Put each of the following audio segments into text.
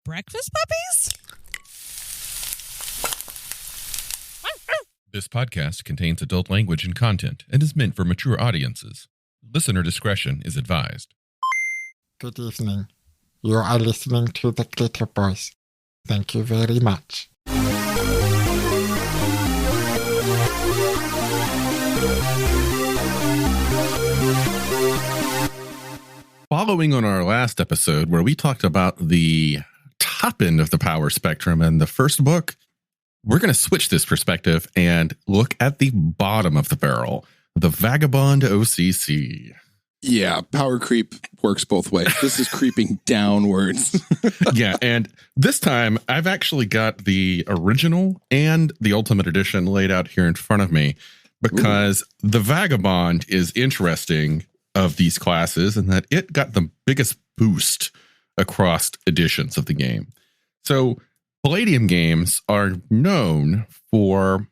Breakfast puppies? This podcast contains adult language and content and is meant for mature audiences. Listener discretion is advised. Good evening. You are listening to the Glitterbois. Thank you very much. Following on our last episode where we talked about the top end of the power spectrum in the first book, we're going to switch this perspective and look at the bottom of the barrel, the Vagabond OCC. Yeah, power creep works both ways. This is creeping downwards. Yeah, and this time I've actually got the original and the Ultimate Edition laid out here in front of me because the Vagabond is interesting of these classes in that it got the biggest boost across editions of the game. So Palladium games are known for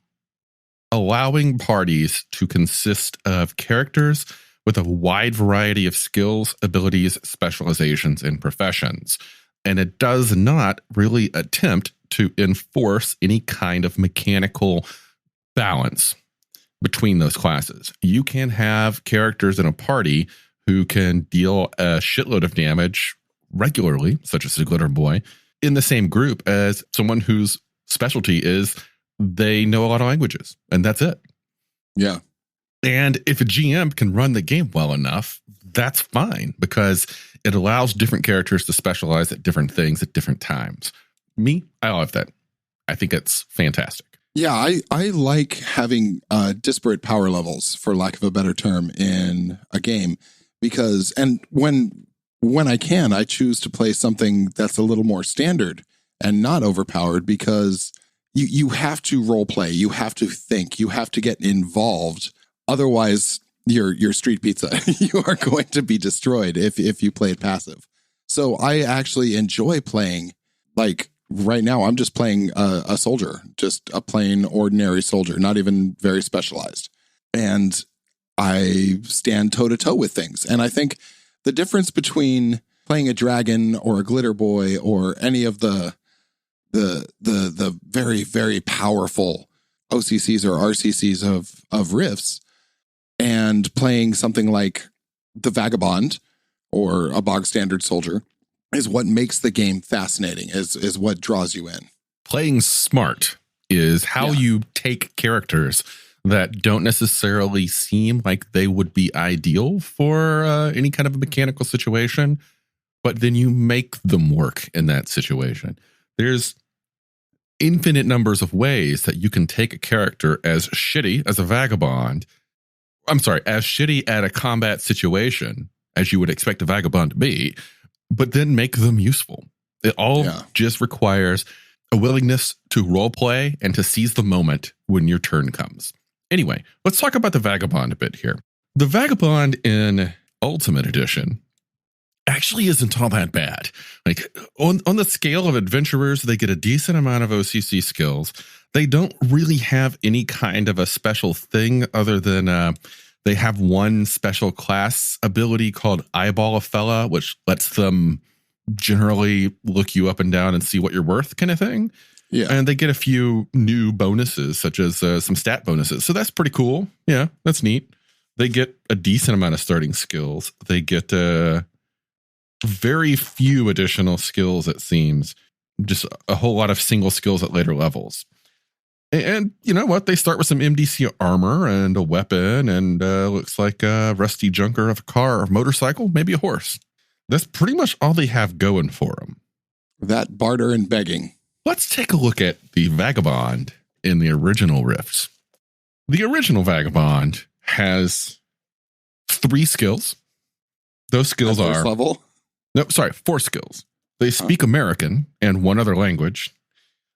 allowing parties to consist of characters with a wide variety of skills, abilities, specializations, and professions. And it does not really attempt to enforce any kind of mechanical balance between those classes. You can have characters in a party who can deal a shitload of damage regularly, such as the Glitterbois, in the same group as someone whose specialty is they know a lot of languages, and that's it. Yeah. And if a GM can run the game well enough, that's fine because it allows different characters to specialize at different things at different times. Me, I love that. I think it's fantastic. Yeah, I like having disparate power levels, for lack of a better term, in a game because, and when I can, I choose to play something that's a little more standard and not overpowered because you have to role play, you have to think, you have to get involved. Otherwise, you're street pizza. You are going to be destroyed if you play it passive. So I actually enjoy playing, like right now, I'm just playing a soldier, just a plain ordinary soldier, not even very specialized. And I stand toe to toe with things. And I think the difference between playing a dragon or a Glitterbois or any of the very, very powerful OCCs or RCCs of Rifts and playing something like the Vagabond or a bog standard soldier is what makes the game fascinating, is what draws you in. Playing smart is how you take characters that don't necessarily seem like they would be ideal for any kind of a mechanical situation, but then you make them work in that situation. There's infinite numbers of ways that you can take a character as shitty as a vagabond. I'm sorry, as shitty at a combat situation as you would expect a vagabond to be, but then make them useful. It all just requires a willingness to role play and to seize the moment when your turn comes. Anyway, let's talk about the Vagabond a bit here. The Vagabond in Ultimate Edition actually isn't all that bad. Like on the scale of adventurers, they get a decent amount of OCC skills. They don't really have any kind of a special thing other than they have one special class ability called Eyeball a Fella, which lets them generally look you up and down and see what you're worth kind of thing. Yeah. And they get a few new bonuses, such as some stat bonuses. So that's pretty cool. Yeah, that's neat. They get a decent amount of starting skills. They get very few additional skills, it seems. Just a whole lot of single skills at later levels. And you know what? They start with some MDC armor and a weapon and looks like a rusty junker of a car or motorcycle, maybe a horse. That's pretty much all they have going for them. That barter and begging. Let's take a look at the Vagabond in the original Rifts. The original Vagabond has 3 skills. Those skills are... level? No, sorry, 4 skills. They speak American and 1 other language.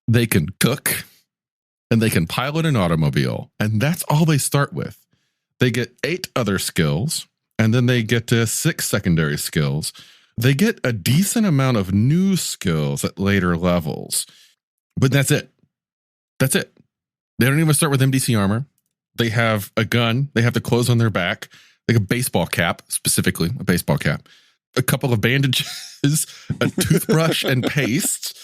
They can cook. And they can pilot an automobile. And that's all they start with. They get 8 other skills. And then they get 6 secondary skills. They get a decent amount of new skills at later levels. But that's it. That's it. They don't even start with MDC armor. They have a gun. They have the clothes on their back. Like a baseball cap, specifically a baseball cap. a couple of bandages, a toothbrush and paste,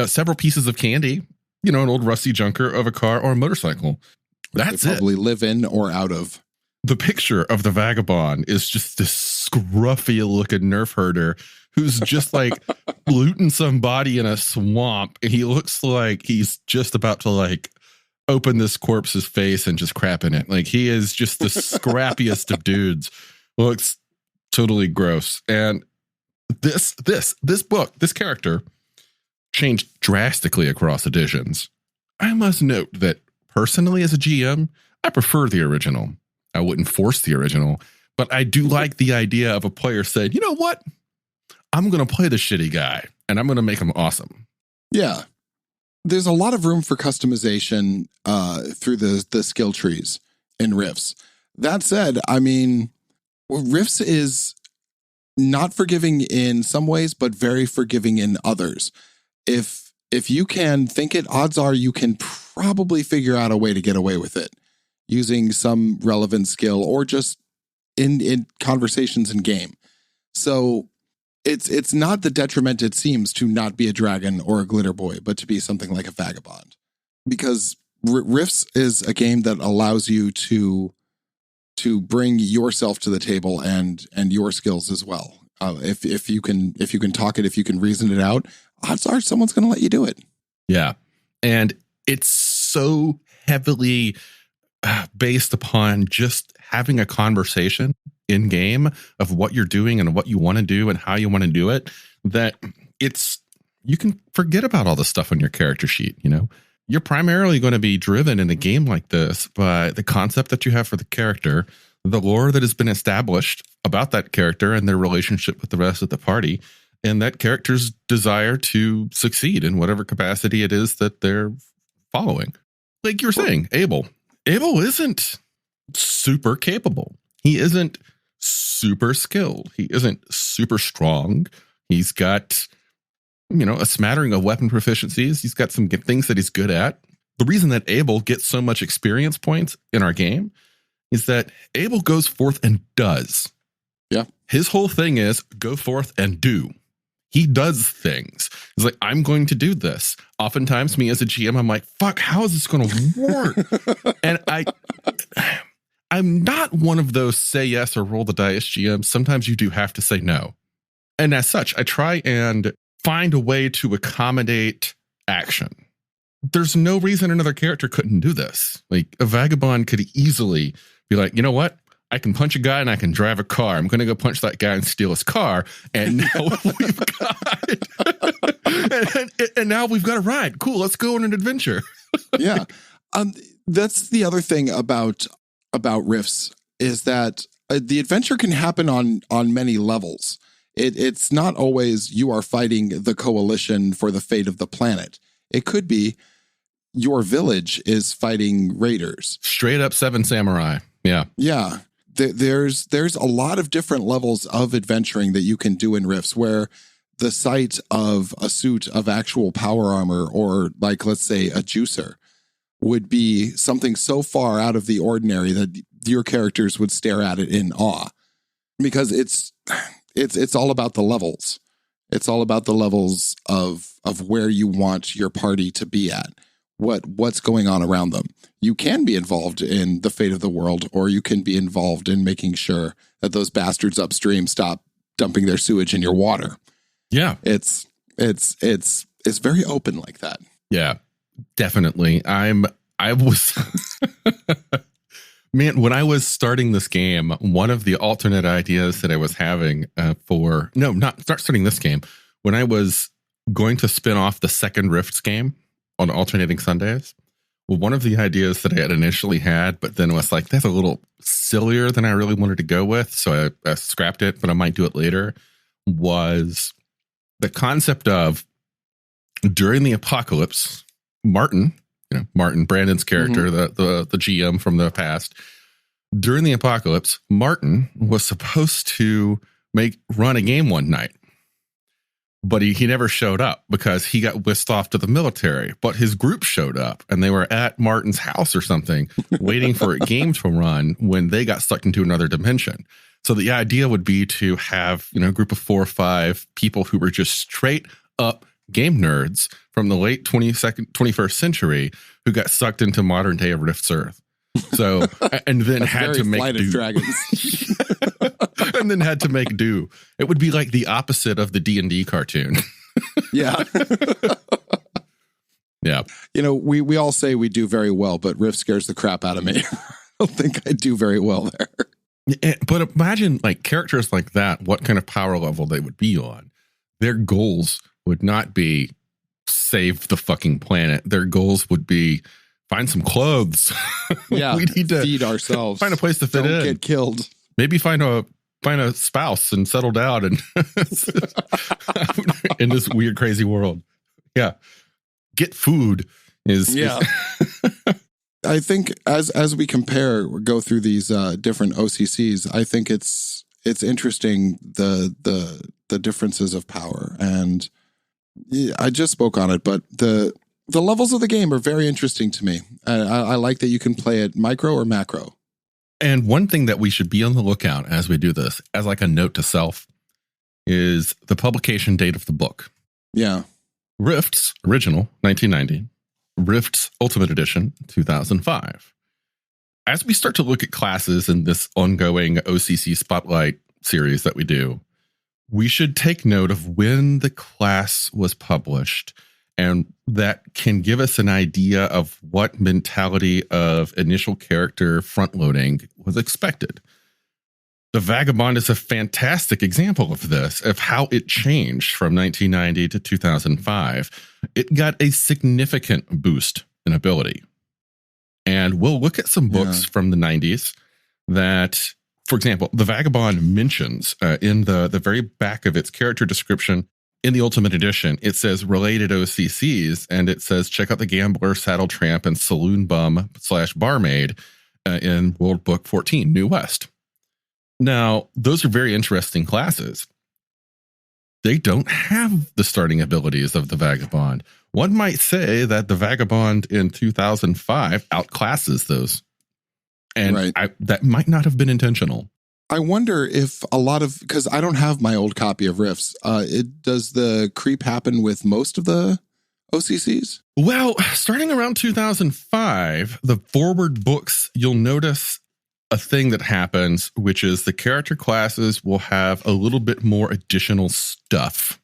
several pieces of candy, an old rusty junker of a car or a motorcycle. That's they probably live in or out of. The picture of the Vagabond is just this scruffy looking nerf herder who's just like looting somebody in a swamp. And he looks like he's just about to like open this corpse's face and just crap in it. Like he is just the scrappiest of dudes. Looks totally gross. And this book, this character changed drastically across editions. I must note that personally as a GM, I prefer the original. I wouldn't force the original, but I do like the idea of a player saying, you know what? I'm going to play the shitty guy and I'm going to make him awesome. Yeah. There's a lot of room for customization through the skill trees in Rifts. That said, I mean, Rifts is not forgiving in some ways, but very forgiving in others. If you can think it, odds are you can probably figure out a way to get away with it using some relevant skill or just in conversations in game. So it's not the detriment it seems to not be a dragon or a Glitterbois, but to be something like a Vagabond. Because Rifts is a game that allows you to bring yourself to the table and your skills as well. If you can talk it, if you can reason it out, odds are someone's going to let you do it. Yeah. And it's so heavily based upon just having a conversation in game of what you're doing and what you want to do and how you want to do it, that you can forget about all the stuff on your character sheet. You're primarily going to be driven in a game like this by the concept that you have for the character, the lore that has been established about that character and their relationship with the rest of the party, and that character's desire to succeed in whatever capacity it is that they're following. Like you were saying, Abel isn't super capable. He isn't super skilled. He isn't super strong. He's got, a smattering of weapon proficiencies. He's got some things that he's good at. The reason that Abel gets so much experience points in our game is that Abel goes forth and does. Yeah. His whole thing is go forth and do. He does things. He's like, I'm going to do this. Oftentimes, me as a GM, I'm like, fuck, how is this going to work? And I'm not one of those say yes or roll the dice GMs. Sometimes you do have to say no. And as such, I try and find a way to accommodate action. There's no reason another character couldn't do this. Like a Vagabond could easily be like, you know what? I can punch a guy and I can drive a car. I'm going to go punch that guy and steal his car. And now we've got, and now we've got a ride. Cool. Let's go on an adventure. Yeah. That's the other thing about Rifts is that the adventure can happen on many levels. It's not always you are fighting the coalition for the fate of the planet. It could be your village is fighting raiders. Straight up Seven Samurai. Yeah. Yeah. There's a lot of different levels of adventuring that you can do in Rifts where the sight of a suit of actual power armor or like, let's say a juicer would be something so far out of the ordinary that your characters would stare at it in awe because it's all about the levels. It's all about the levels of where you want your party to be at, what's going on around them. You can be involved in the fate of the world, or you can be involved in making sure that those bastards upstream stop dumping their sewage in your water. Yeah. It's very open like that. Yeah, definitely. I was man, when I was starting this game, one of the alternate ideas that I was having not starting this game, when I was going to spin off the second Rifts game on alternating Sundays, well, one of the ideas that I had initially had, but then was like, that's a little sillier than I really wanted to go with. So I scrapped it, but I might do it later, was the concept of during the apocalypse, Martin, Brandon's character, the GM from the past, during the apocalypse, Martin was supposed to run a game one night. But he never showed up because he got whisked off to the military. But his group showed up and they were at Martin's house or something, waiting for a game to run when they got sucked into another dimension. So the idea would be to have, a group of 4 or 5 people who were just straight up game nerds from the late 21st century who got sucked into modern day of Rift's Earth. So, and then had to make Flight do. of Dragons. And then had to make do. It would be like the opposite of the D&D cartoon. Yeah. Yeah. We all say we do very well, but Rift scares the crap out of me. I don't think I do very well there. But imagine like characters like that, what kind of power level they would be on. Their goals would not be save the fucking planet. Their goals would be find some clothes. Yeah. We need to feed ourselves. Find a place to fit in. Don't get killed. Maybe find a spouse and settle down and in this weird, crazy world. Yeah. Get food is. I think as we go through these different OCCs, I think it's interesting the differences of power. And I just spoke on it, but the levels of the game are very interesting to me. I like that you can play it micro or macro. And one thing that we should be on the lookout as we do this, as like a note to self, is the publication date of the book. Yeah. Rift's original, 1990. Rift's Ultimate Edition, 2005. As we start to look at classes in this ongoing OCC Spotlight series that we do, we should take note of when the class was published, and that can give us an idea of what mentality of initial character front loading was expected. The Vagabond is a fantastic example of this, of how it changed from 1990 to 2005. It got a significant boost in ability. And we'll look at some books from the 90s that, for example, the Vagabond mentions in the very back of its character description in the Ultimate Edition, it says related OCCs, and it says check out the Gambler, Saddle Tramp, and Saloon Bum / Barmaid in World Book 14, New West. Now, those are very interesting classes. They don't have the starting abilities of the Vagabond. One might say that the Vagabond in 2005 outclasses those. And that might not have been intentional. I wonder if because I don't have my old copy of Rifts, does the creep happen with most of the OCCs? Well, starting around 2005, the forward books, you'll notice a thing that happens, which is the character classes will have a little bit more additional stuff.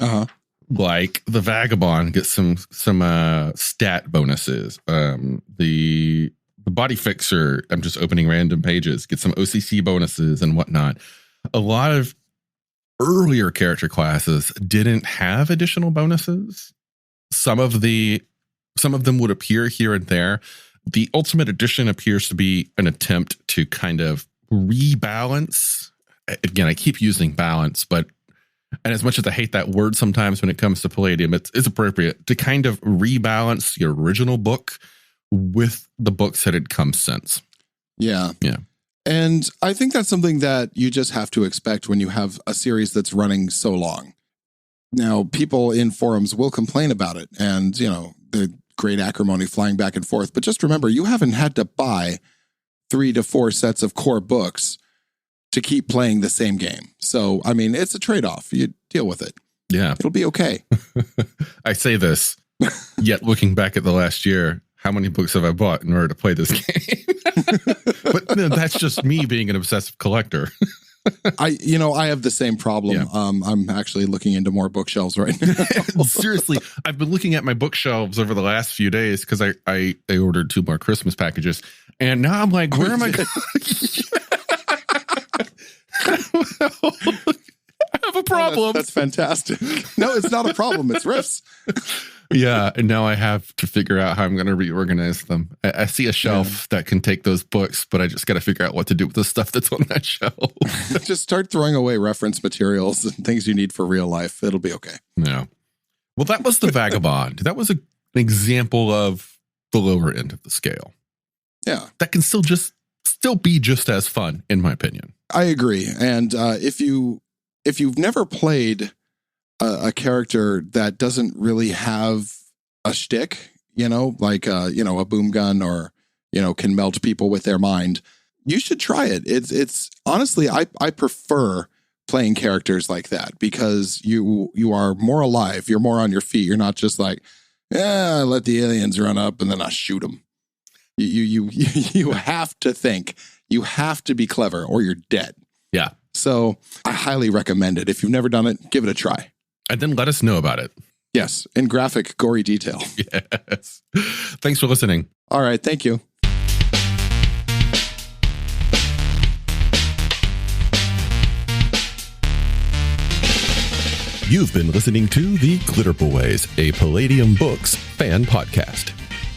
Uh-huh. Like the Vagabond gets some stat bonuses. The Body Fixer, I'm just opening random pages, get some OCC bonuses and whatnot. A lot of earlier character classes didn't have additional bonuses. Some of them would appear here and there. The Ultimate Edition appears to be an attempt to kind of rebalance. Again, I keep using balance, and as much as I hate that word sometimes when it comes to Palladium, it's appropriate to kind of rebalance the original book with the books that had come since. Yeah. Yeah. And I think that's something that you just have to expect when you have a series that's running so long. Now, people in forums will complain about it and, the great acrimony flying back and forth. But just remember, you haven't had to buy 3 to 4 sets of core books to keep playing the same game. So, I mean, it's a trade-off. You deal with it. Yeah. It'll be okay. I say this, yet looking back at the last year, how many books have I bought in order to play this game? But that's just me being an obsessive collector. I have the same problem. Yeah. I'm actually looking into more bookshelves right now. Seriously, I've been looking at my bookshelves over the last few days because I ordered 2 more Christmas packages. And now I'm like, where am I going? I have a problem. Oh, that's fantastic. No, it's not a problem. It's Rifts. Yeah, and now I have to figure out how I'm going to reorganize them. I see a shelf that can take those books, but I just got to figure out what to do with the stuff that's on that shelf. Just start throwing away reference materials and things you need for real life. It'll be okay. Yeah. Well, that was the Vagabond. That was an example of the lower end of the scale. Yeah. That can still be just as fun, in my opinion. I agree. And if you've never played a character that doesn't really have a shtick, like a boom gun or, can melt people with their mind, you should try it. It's honestly, I prefer playing characters like that because you are more alive. You're more on your feet. You're not just like, I let the aliens run up and then I shoot them. You have to think. You have to be clever or you're dead. Yeah. So I highly recommend it. If you've never done it, give it a try. And then let us know about it. Yes, in graphic, gory detail. Yes. Thanks for listening. All right, thank you. You've been listening to The Glitterbois, a Palladium Books fan podcast.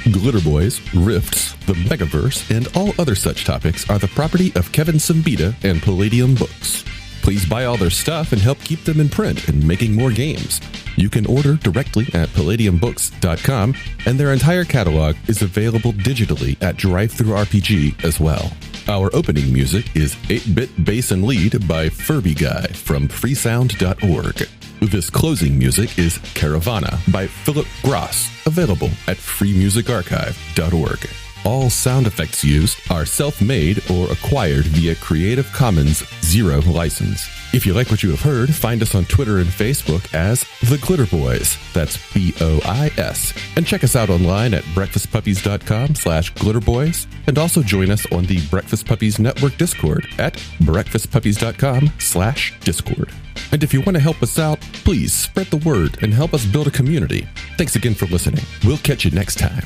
Glitterbois, Rifts, the Megaverse, and all other such topics are the property of Kevin Siembieda and Palladium Books. Please buy all their stuff and help keep them in print and making more games. You can order directly at palladiumbooks.com, and their entire catalog is available digitally at Drive-Thru RPG as well. Our opening music is 8-Bit Bass and Lead by Furby Guy from freesound.org. This closing music is Caravana by Philip Gross, available at freemusicarchive.org. All sound effects used are self-made or acquired via Creative Commons 0 license. If you like what you have heard, find us on Twitter and Facebook as The Glitterbois. That's BOIS. And check us out online at breakfastpuppies.com/glitterbois. And also join us on the Breakfast Puppies Network Discord at breakfastpuppies.com/discord. And if you want to help us out, please spread the word and help us build a community. Thanks again for listening. We'll catch you next time.